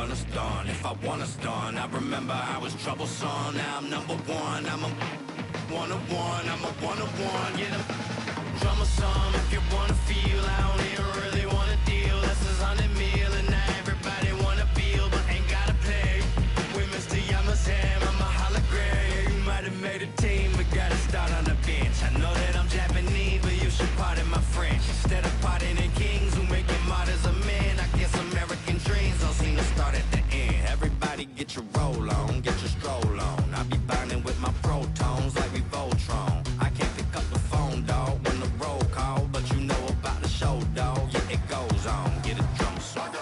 gonna stun. If I wanna stun, I remember I was troublesome. Now I'm number one. I'm a one-on-one. I'm a one-on-one. Yeah, drummer some. If you wanna feel, I don't even really wanna deal. This is 100 mil and now everybody wanna feel, but ain't gotta play. With Mr. Yamazam, I'm a hologram. You might have made a team, but gotta start on the bench. I know that I'm Japanese, but you should pardon my French. Instead of pardoning kings who make you martyrs of men, I guess American dreams don't seem to start at the end. Everybody get your roll on, get your stroll on. I be binding with my protons like we Voltron. I can't pick up the phone, dog, when the roll call, but you know about the show, dog. Yeah, it goes on. Get a drum song.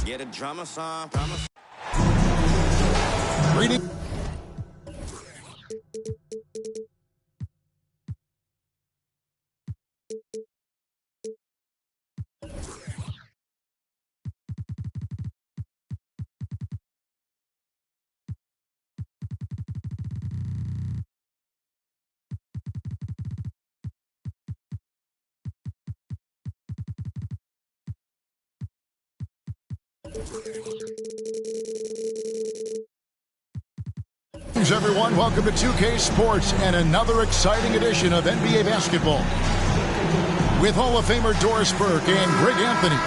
Get a drummer song. Reading. Greetings, everyone. Welcome to 2K Sports and another exciting edition of NBA basketball. With Hall of Famer Doris Burke and Greg Anthony,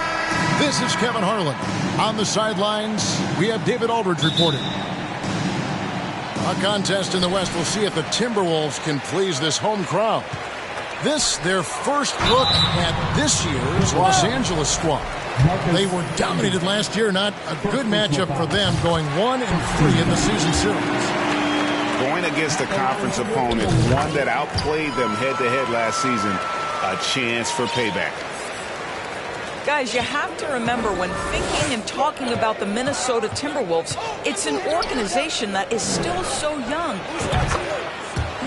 this is Kevin Harlan. On the sidelines, we have David Aldridge reporting. A contest in the West. We'll see if the Timberwolves can please this home crowd. This, their first look at this year's Los Angeles squad. They were dominated last year. Not a good matchup for them, going 1-3 in the season series. Going against a conference opponent, one that outplayed them head-to-head last season, a chance for payback. Guys, you have to remember when thinking and talking about the Minnesota Timberwolves, it's an organization that is still so young.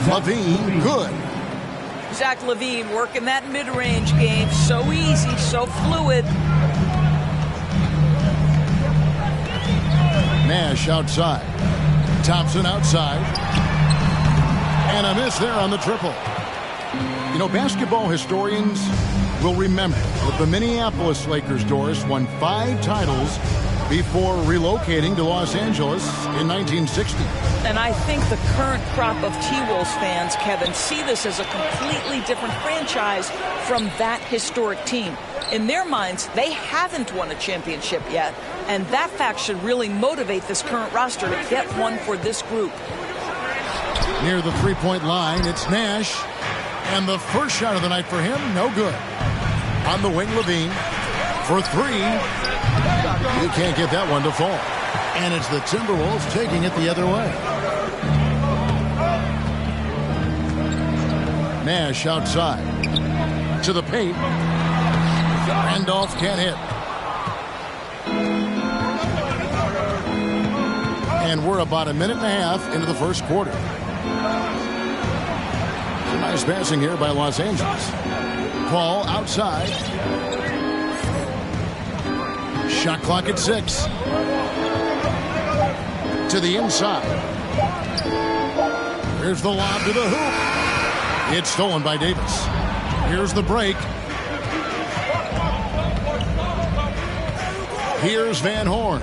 LaVine, good. Zach LaVine working that mid-range game. So easy, so fluid. Nash outside. Thompson outside. And a miss there on the triple. You know, basketball historians will remember that the Minneapolis Lakers, Doris, won 5 titles before relocating to Los Angeles in 1960. And I think the current crop of T-Wolves fans, Kevin, see this as a completely different franchise from that historic team. In their minds, they haven't won a championship yet, and that fact should really motivate this current roster to get one for this group. Near the three-point line, it's Nash. And the first shot of the night for him, no good. On the wing, LaVine for 3. You can't get that one to fall. And it's the Timberwolves taking it the other way. Nash outside. To the paint. Randolph can't hit. And we're about a minute and a half into the first quarter. Nice passing here by Los Angeles. Paul outside. Shot clock at 6. To the inside. Here's the lob to the hoop. It's stolen by Davis. Here's the break. Here's Van Horn.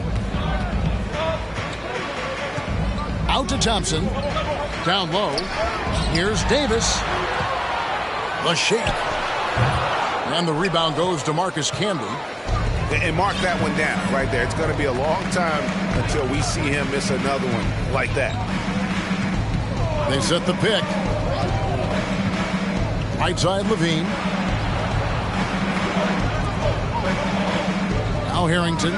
Out to Thompson. Down low. Here's Davis. The shake. And the rebound goes to Marcus Camby. And mark that one down right there. It's going to be a long time until we see him miss another one like that. They set the pick. Right side, LaVine. Now Harrington.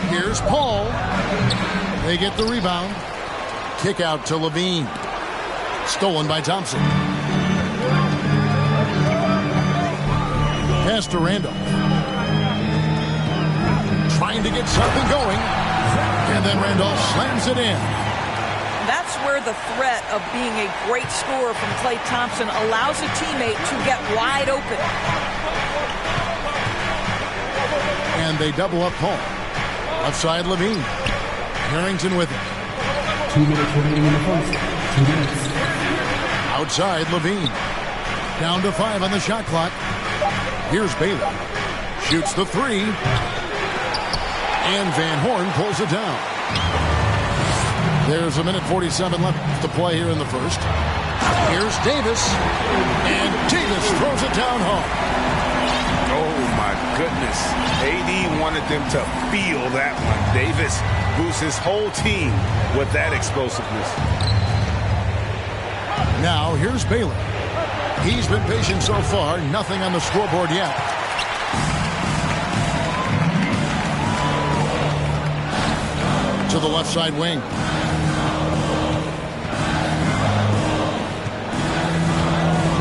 Here's Paul. They get the rebound. Kick out to LaVine. Stolen by Thompson. Pass to Randolph. Trying to get something going. And then Randolph slams it in. That's where the threat of being a great scorer from Klay Thompson allows a teammate to get wide open. And they double up Paul. Left side, LaVine. Harrington with it. 2 minutes remaining in the first. 2 minutes. Outside, Levine. Down to 5 on the shot clock. Here's Baylor. Shoots the 3. And Van Horn pulls it down. There's 1:47 left to play here in the first. Here's Davis. And Davis throws it down home. Oh, my goodness. AD wanted them to feel that one. Davis boosts his whole team with that explosiveness. Now, here's Baylor. He's been patient so far. Nothing on the scoreboard yet. To the left side wing.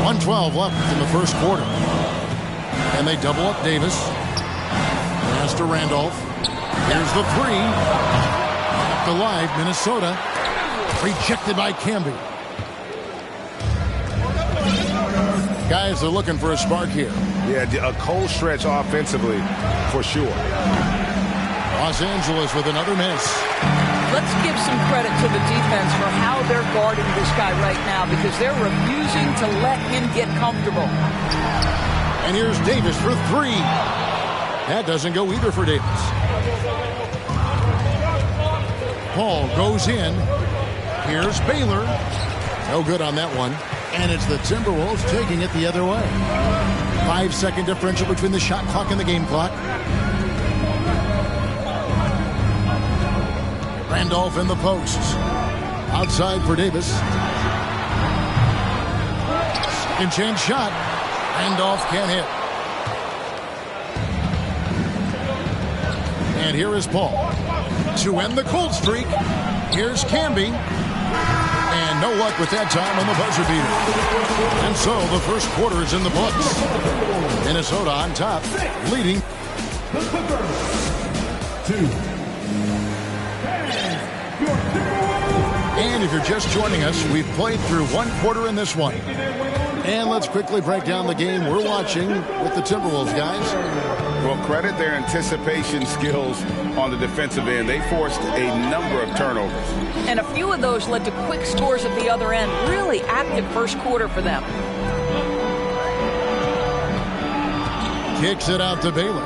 .112 left in the first quarter. And they double up Davis. Pass to Randolph. Here's the 3. Kept alive, Minnesota. Rejected by Camby. Guys are looking for a spark here. Yeah, a cold stretch offensively, for sure. Los Angeles with another miss. Let's give some credit to the defense for how they're guarding this guy right now because they're refusing to let him get comfortable. And here's Davis for 3. That doesn't go either for Davis. Paul goes in. Here's Baylor. No good on that one. And it's the Timberwolves taking it the other way. 5-second differential between the shot clock and the game clock. Randolph in the posts. Outside for Davis. Second chance shot. Randolph can't hit. And here is Paul. To end the cold streak, here's Camby. And no luck with that time on the buzzer beater. And so the first quarter is in the books. Minnesota on top, leading. The Clippers. 2. And if you're just joining us, we've played through one quarter in this one. And let's quickly break down the game we're watching with the Timberwolves, guys. Well, credit their anticipation skills on the defensive end. They forced a number of turnovers. And a few of those led to quick scores at the other end. Really active first quarter for them. Kicks it out to Baylor.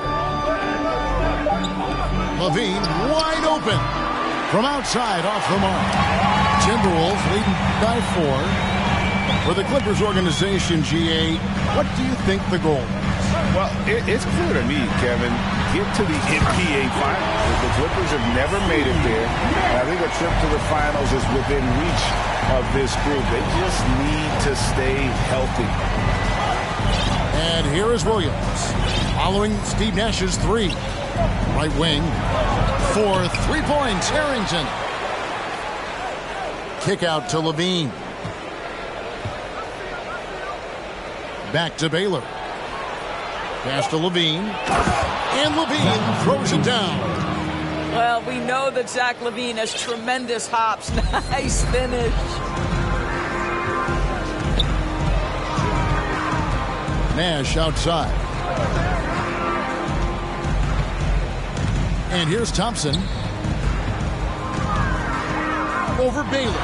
Levine wide open. From outside, off the mark. Timberwolves leading by 4. For the Clippers organization, GA, what do you think the goal is? Well, it's clear to me, Kevin, get to the NBA Finals. The Clippers have never made it there. I think a trip to the Finals is within reach of this group. They just need to stay healthy. And here is Williams, following Steve Nash's 3. Right wing, for 3 points, Harrington. Kick out to Levine. Back to Baylor. Pass to Levine. And Levine throws it down. Well, we know that Zach Levine has tremendous hops. Nice finish. Nash outside. And here's Thompson. Over Baylor.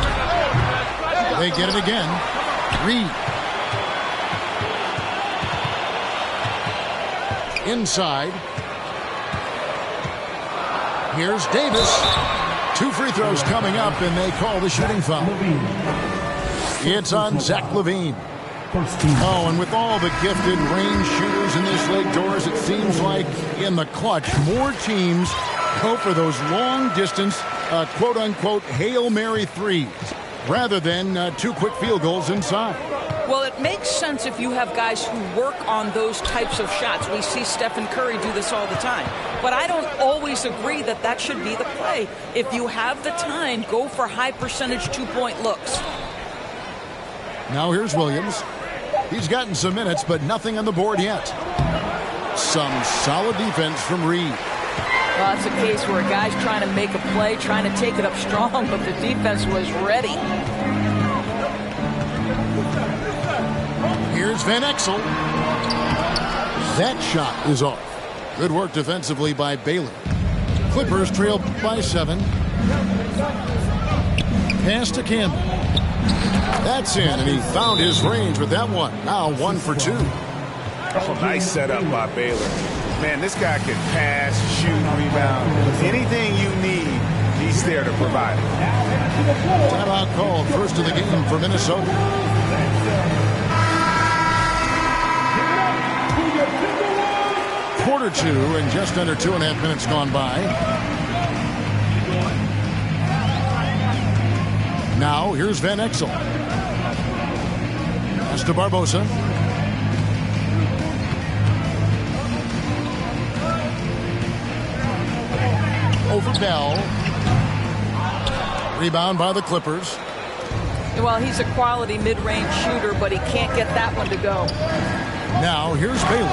They get it again. Reed. Inside. Here's Davis. 2 free throws coming up, and they call the shooting foul. It's on Zach Levine. Oh, and with all the gifted range shooters in this league, Doris, it seems like in the clutch, more teams go for those long-distance, quote-unquote, Hail Mary threes, rather than 2 quick field goals inside. Well, it makes sense if you have guys who work on those types of shots. We see Stephen Curry do this all the time. But I don't always agree that that should be the play. If you have the time, go for high-percentage 2-point looks. Now here's Williams. He's gotten some minutes, but nothing on the board yet. Some solid defense from Reed. Well, it's a case where a guy's trying to make a play, trying to take it up strong, but the defense was ready. Here's Van Exel. That shot is off. Good work defensively by Baylor. Clippers trail by 7. Pass to Campbell. That's in, and he found his range with that one. Now 1 for 2. Oh, nice setup by Baylor. Man, this guy can pass, shoot, rebound. Anything you need, he's there to provide it. Timeout called, first of the game for Minnesota. Quarter 2 and just under 2.5 minutes gone by. Now here's Van Exel. Pass to Barbosa. Over Bell. Rebound by the Clippers. Well, he's a quality mid-range shooter, but he can't get that one to go. Now here's Baylor.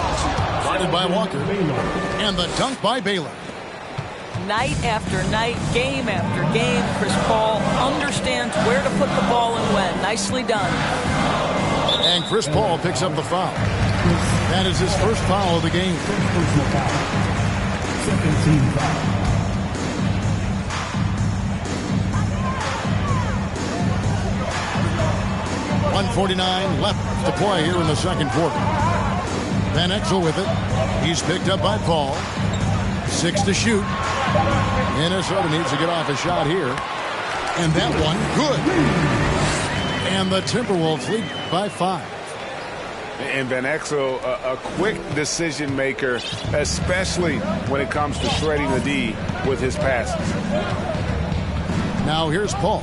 Guarded by Walker. And the dunk by Baylor. Night after night, game after game, Chris Paul understands where to put the ball and when. Nicely done. And Chris Paul picks up the foul. That is his first foul of the game. Personal foul. Second team foul. 1:49 left to play here in the second quarter. Van Exel with it. He's picked up by Paul. 6 to shoot. Minnesota needs to get off a shot here. And that one, good. And the Timberwolves lead by 5. And Van Exel, a quick decision maker, especially when it comes to shredding the D with his passes. Now here's Paul.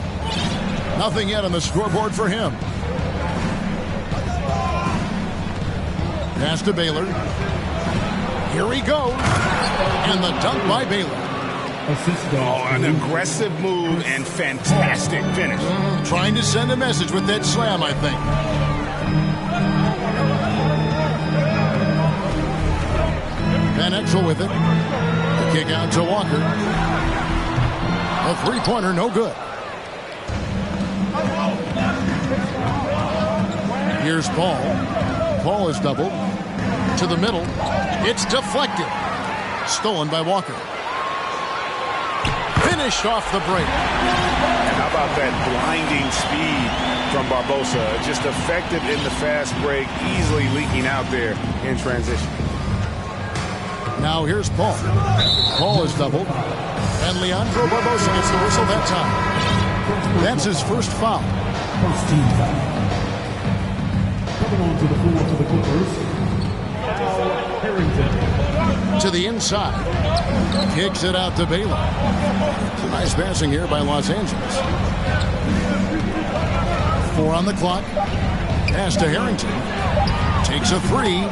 Nothing yet on the scoreboard for him. Pass to Baylor. Here he goes. And the dunk by Baylor. Oh, an aggressive move and fantastic finish. Trying to send a message with that slam, I think. Van Exel with it. The kick out to Walker. A three-pointer, no good. Here's Paul. Paul is doubled. To the middle. It's deflected. Stolen by Walker. Finished off the break. And how about that blinding speed from Barbosa? Just effective in the fast break, easily leaking out there in transition. Now here's Paul. Paul is doubled. And Leandro Barbosa gets the whistle that time. That's his first foul. First team foul. Coming on to the floor to the Clippers. Harrington. To the inside. Kicks it out to Baylor. Nice passing here by Los Angeles. 4 on the clock. Pass to Harrington. Takes a 3.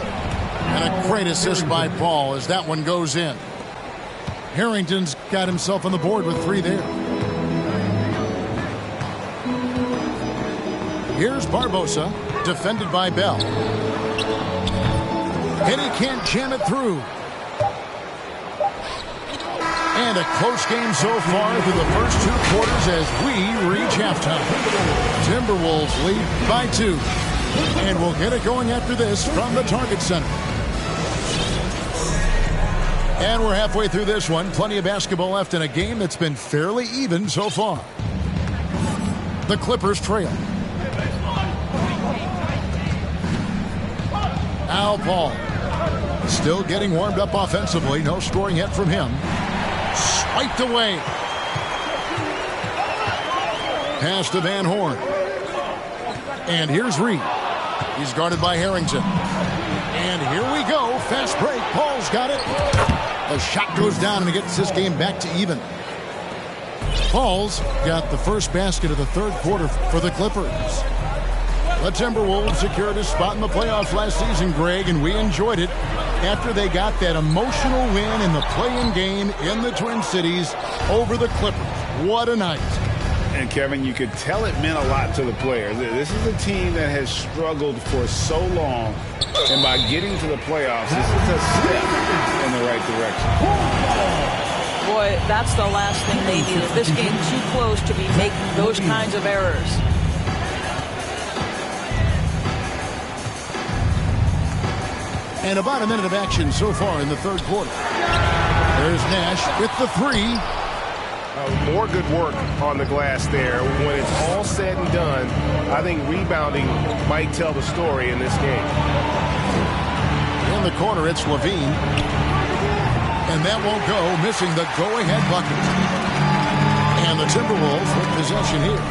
And a great assist by Paul as that one goes in. Harrington's got himself on the board with 3 there. Here's Barbosa, defended by Bell. And he can't jam it through. And a close game so far through the first 2 quarters as we reach halftime. Timberwolves lead by 2. And we'll get it going after this from the Target Center. And we're halfway through this one. Plenty of basketball left in a game that's been fairly even so far. The Clippers trail. Al Paul. Still getting warmed up offensively. No scoring yet from him. Swiped away. Pass to Van Horn. And here's Reed. He's guarded by Harrington. And here we go. Fast break. Paul's got it. The shot goes down and he gets this game back to even. Paul's got the first basket of the third quarter for the Clippers. The Timberwolves secured a spot in the playoffs last season, Greg, and we enjoyed it after they got that emotional win in the play-in game in the Twin Cities over the Clippers. What a night. And, Kevin, you could tell it meant a lot to the players. This is a team that has struggled for so long, and by getting to the playoffs, this is a step in the right direction. Boy, that's the last thing they needed. This game too close to be making those kinds of errors. And about a minute of action so far in the third quarter. There's Nash with the 3. More good work on the glass there. When it's all said and done, I think rebounding might tell the story in this game. In the corner, it's Levine. And that won't go, missing the go-ahead bucket. And the Timberwolves with possession here.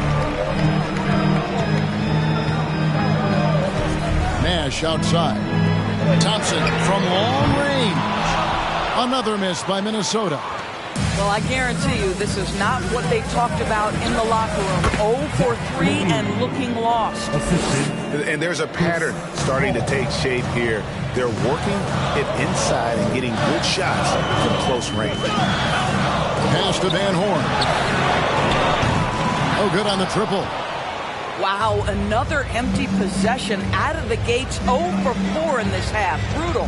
Nash outside. Thompson from long range. Another miss by Minnesota. Well, I guarantee you this is not what they talked about in the locker room. 0 for 3 and looking lost. And there's a pattern starting to take shape here. They're working it inside and getting good shots from close range. Pass to Van Horn. Oh, good on the triple. Wow, another empty possession out of the gates. 0 for 4 in this half. Brutal.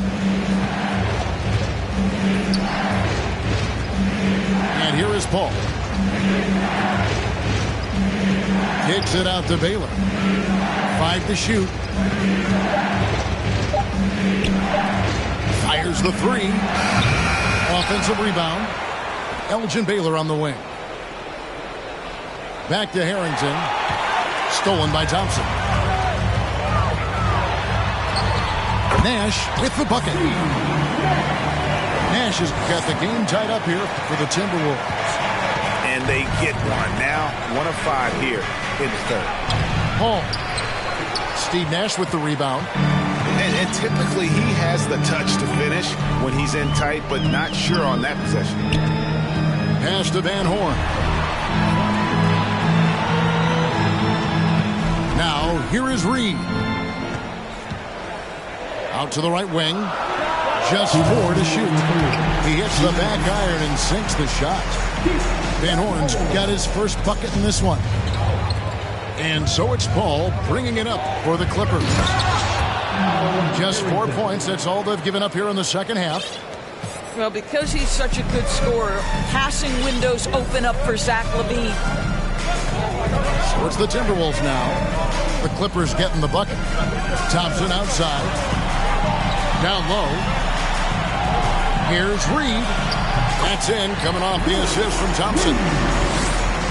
And here is Paul. Kicks it out to Baylor. 5 to shoot. Fires the 3. Offensive rebound. Elgin Baylor on the wing. Back to Harrington. Stolen by Thompson. Nash with the bucket. Nash has got the game tied up here for the Timberwolves. And they get one. Now 1 of 5 here in the third. Hall. Steve Nash with the rebound. And typically he has the touch to finish when he's in tight, but not sure on that possession. Pass to Van Horn. Now here is Reed. Out to the right wing. Just 4 to shoot. He hits the back iron and sinks the shot. Van Horn's got his first bucket in this one. And so it's Paul bringing it up for the Clippers. Just 4 points. That's all they've given up here in the second half. Well, because he's such a good scorer, passing windows open up for Zach LaVine. So it's the Timberwolves now. The Clippers getting the bucket. Thompson outside. Down low. Here's Reed. That's in, coming off the assist from Thompson.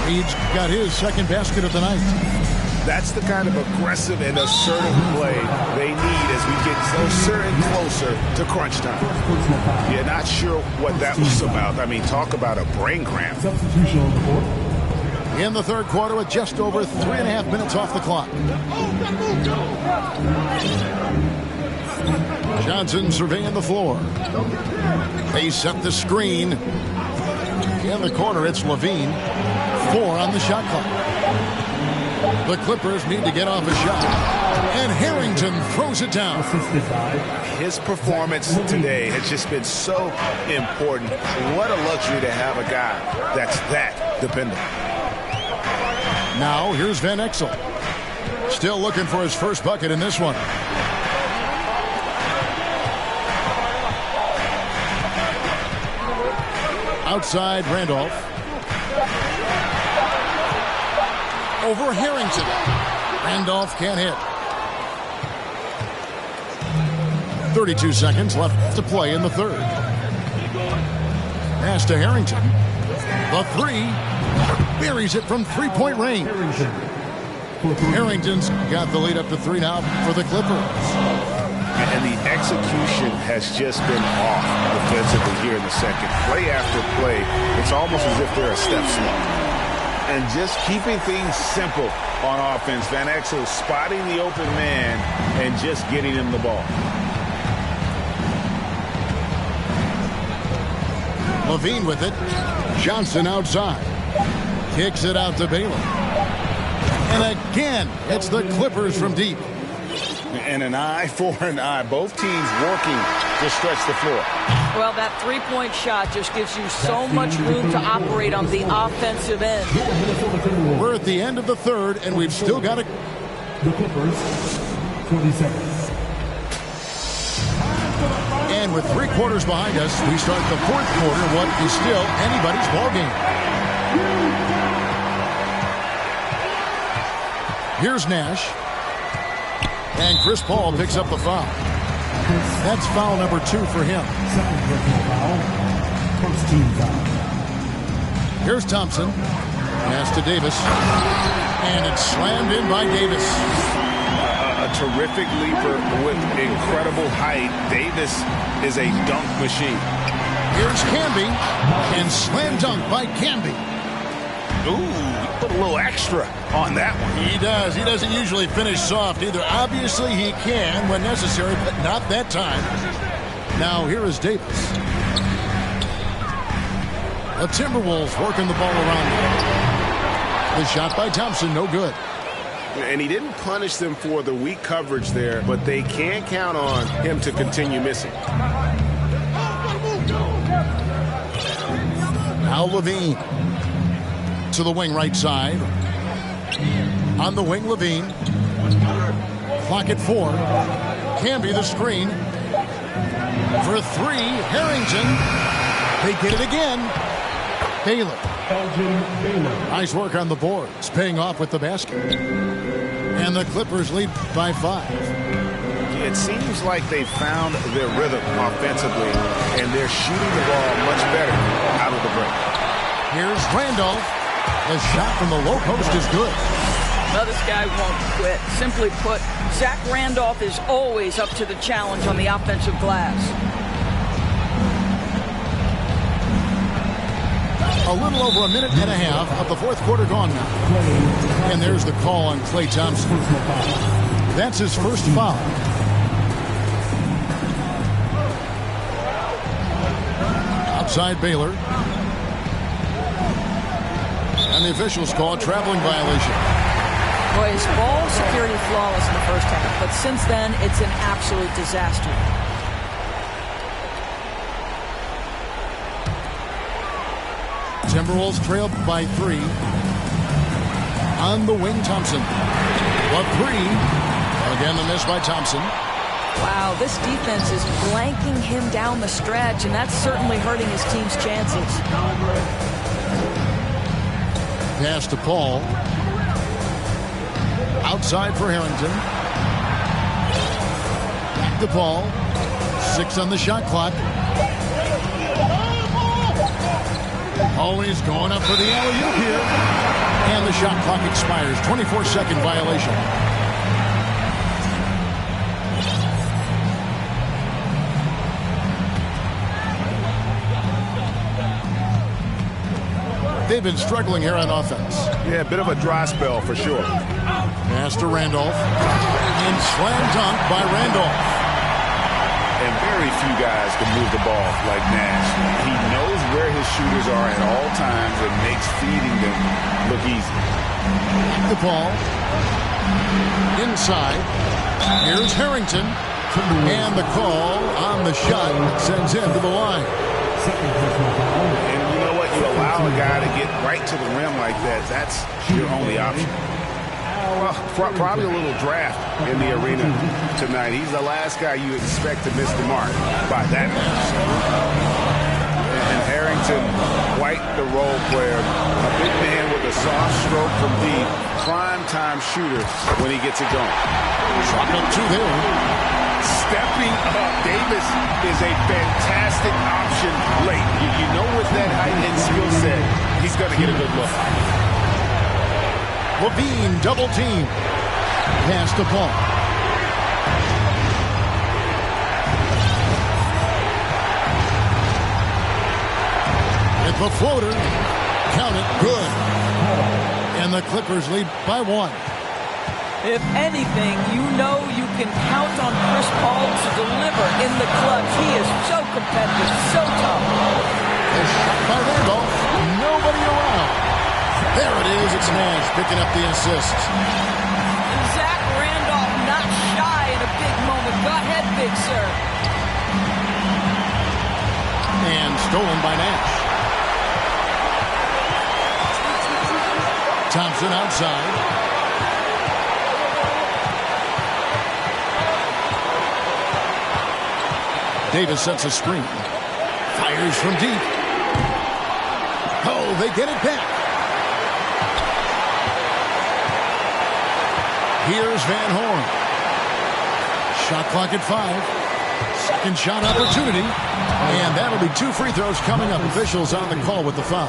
Reed's got his second basket of the night. That's the kind of aggressive and assertive play they need as we get closer and closer to crunch time. You're not sure what that was about. I mean, talk about a brain cramp. Substitution on the court. In the third quarter with just over 3.5 minutes off the clock. Johnson surveying the floor. They set the screen. In the corner, it's Levine. 4 on the shot clock. The Clippers need to get off a shot. And Harrington throws it down. His performance today has just been so important. What a luxury to have a guy that's that dependable. Now, here's Van Exel. Still looking for his first bucket in this one. Outside, Randolph. Over Harrington. Randolph can't hit. 32 seconds left to play in the third. Pass to Harrington. The 3. Buries it from three-point range. Harrington's got the lead up to 3 now for the Clippers. And the execution has just been off defensively here in the second. Play after play, it's almost as if they're a step slow. And just keeping things simple on offense. Van Exel spotting the open man and just getting him the ball. Levine with it. Johnson outside. Kicks it out to Baylor. And again, it's the Clippers from deep. And an eye for an eye. Both teams working to stretch the floor. Well, that three-point shot just gives you so much room to operate on the offensive end. We're at the end of the third, and we've still got The Clippers, 20 seconds. And with 3 quarters behind us, we start the fourth quarter, what is still anybody's ball game. Here's Nash. And Chris Paul picks up the foul. That's foul number 2 for him. Second personal foul. First team foul. Here's Thompson. Pass to Davis. And it's slammed in by Davis. A terrific leaper with incredible height. Davis is a dunk machine. Here's Camby. And slam dunk by Camby. Ooh, put a little extra on that one. He does. He doesn't usually finish soft either. Obviously, he can when necessary, but not that time. Now, here is Davis. The Timberwolves working the ball around him. The shot by Thompson, no good. And he didn't punish them for the weak coverage there, but they can't count on him to continue missing. Now Levine to the wing right side. On the wing, Levine. Clock at 4. Camby the screen. For 3, Harrington. They get it again. Baylor. Nice work on the boards, paying off with the basket. And the Clippers lead by 5. It seems like they found their rhythm offensively, and they're shooting the ball much better out of the break. Here's Randolph. The shot from the low post is good. Well, this guy won't quit. Simply put, Zach Randolph is always up to the challenge on the offensive glass. A little over a minute and a half of the fourth quarter gone now. And there's the call on Klay Thompson. That's his first foul. Outside Baylor. And the officials call a traveling violation. Boy, his ball security flawless in the first half, but since then, it's an absolute disaster. Timberwolves trailed by 3. On the wing, Thompson. The 3. Again, the miss by Thompson. Wow, this defense is blanking him down the stretch, and that's certainly hurting his team's chances. Pass to Paul. Outside for Harrington. Back to Paul. 6 on the shot clock. Always going up for the alley-oop here. And the shot clock expires. 24-second violation. They've been struggling here on offense. Yeah, a bit of a dry spell for sure. Pass to Randolph. And slam dunk by Randolph. And very few guys can move the ball like Nash. He knows where his shooters are at all times and makes feeding them look easy. The ball. Inside. Here's Harrington. And the call on the shot sends him to the line. And you know what? You allow a guy to get right to the rim like that. That's your only option. Well, probably a little draft in the arena tonight. He's the last guy you expect to miss the mark by that much. And Harrington, quite the role player. A big man with a soft stroke from deep. Prime-time shooter when he gets it going. Shot up 2 there. Stepping up, Davis is a fantastic option late. You know with that height and skill set, he's going to get a good look. Levine double team. Pass to Paul. At the floater. Count it. Good. And the Clippers lead by 1. If anything, you know you can count on Chris Paul to deliver in the clutch. He is so competitive, so tough. A shot by Randolph. Nobody around. There it is. It's Nash picking up the assist. Zach Randolph not shy in a big moment. Go ahead, big sir. And stolen by Nash. Thompson outside. Davis sets a screen. Fires from deep. Oh, they get it back. Here's Van Horn. Shot clock at 5. Second shot opportunity. And that'll be 2 free throws coming up. Officials on the call with the foul.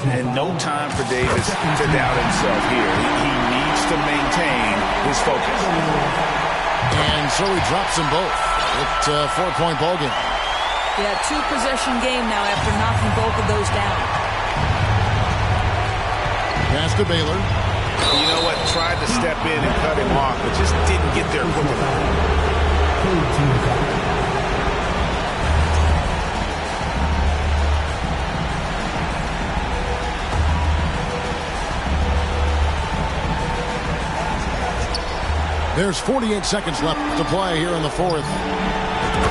And no time for Davis to doubt himself here. He needs to maintain his focus. And so he drops them both. It's a 4-point ball game. Yeah, 2-possession game now after knocking both of those down. Pass to Baylor. You know what? Tried to step in and cut him off, but just didn't get there quick enough. There's 48 seconds left to play here in the fourth.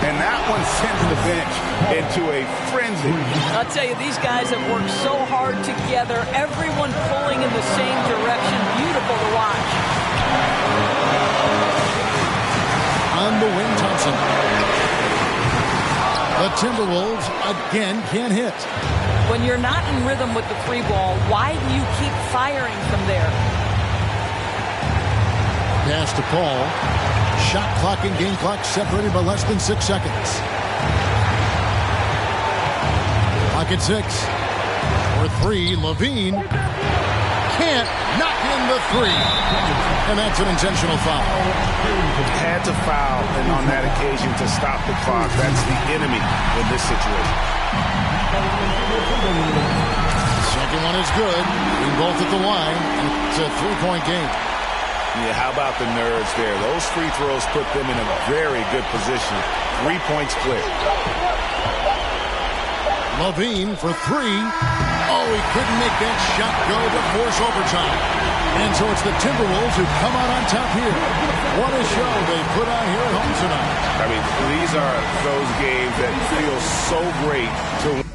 And that one sends the bench into a frenzy. I'll tell you, these guys have worked so hard together. Everyone pulling in the same direction. Beautiful to watch. On the wing, Thompson. The Timberwolves again can't hit. When you're not in rhythm with the 3 ball, why do you keep firing from there? Pass to Paul. Shot clock and game clock separated by less than 6 seconds. Clock at 6. For 3, Levine can't knock in the 3. And that's an intentional foul. Had to foul, and on that occasion to stop the clock. That's the enemy in this situation. Second one is good. We both at the line. It's a 3-point game. Yeah, how about the nerves there? Those free throws put them in a very good position. 3 points clear. Levine for 3. Oh, he couldn't make that shot go to force overtime. And so it's the Timberwolves who come out on top here. What a show they put on here at home tonight. I mean, these are those games that feel so great to win.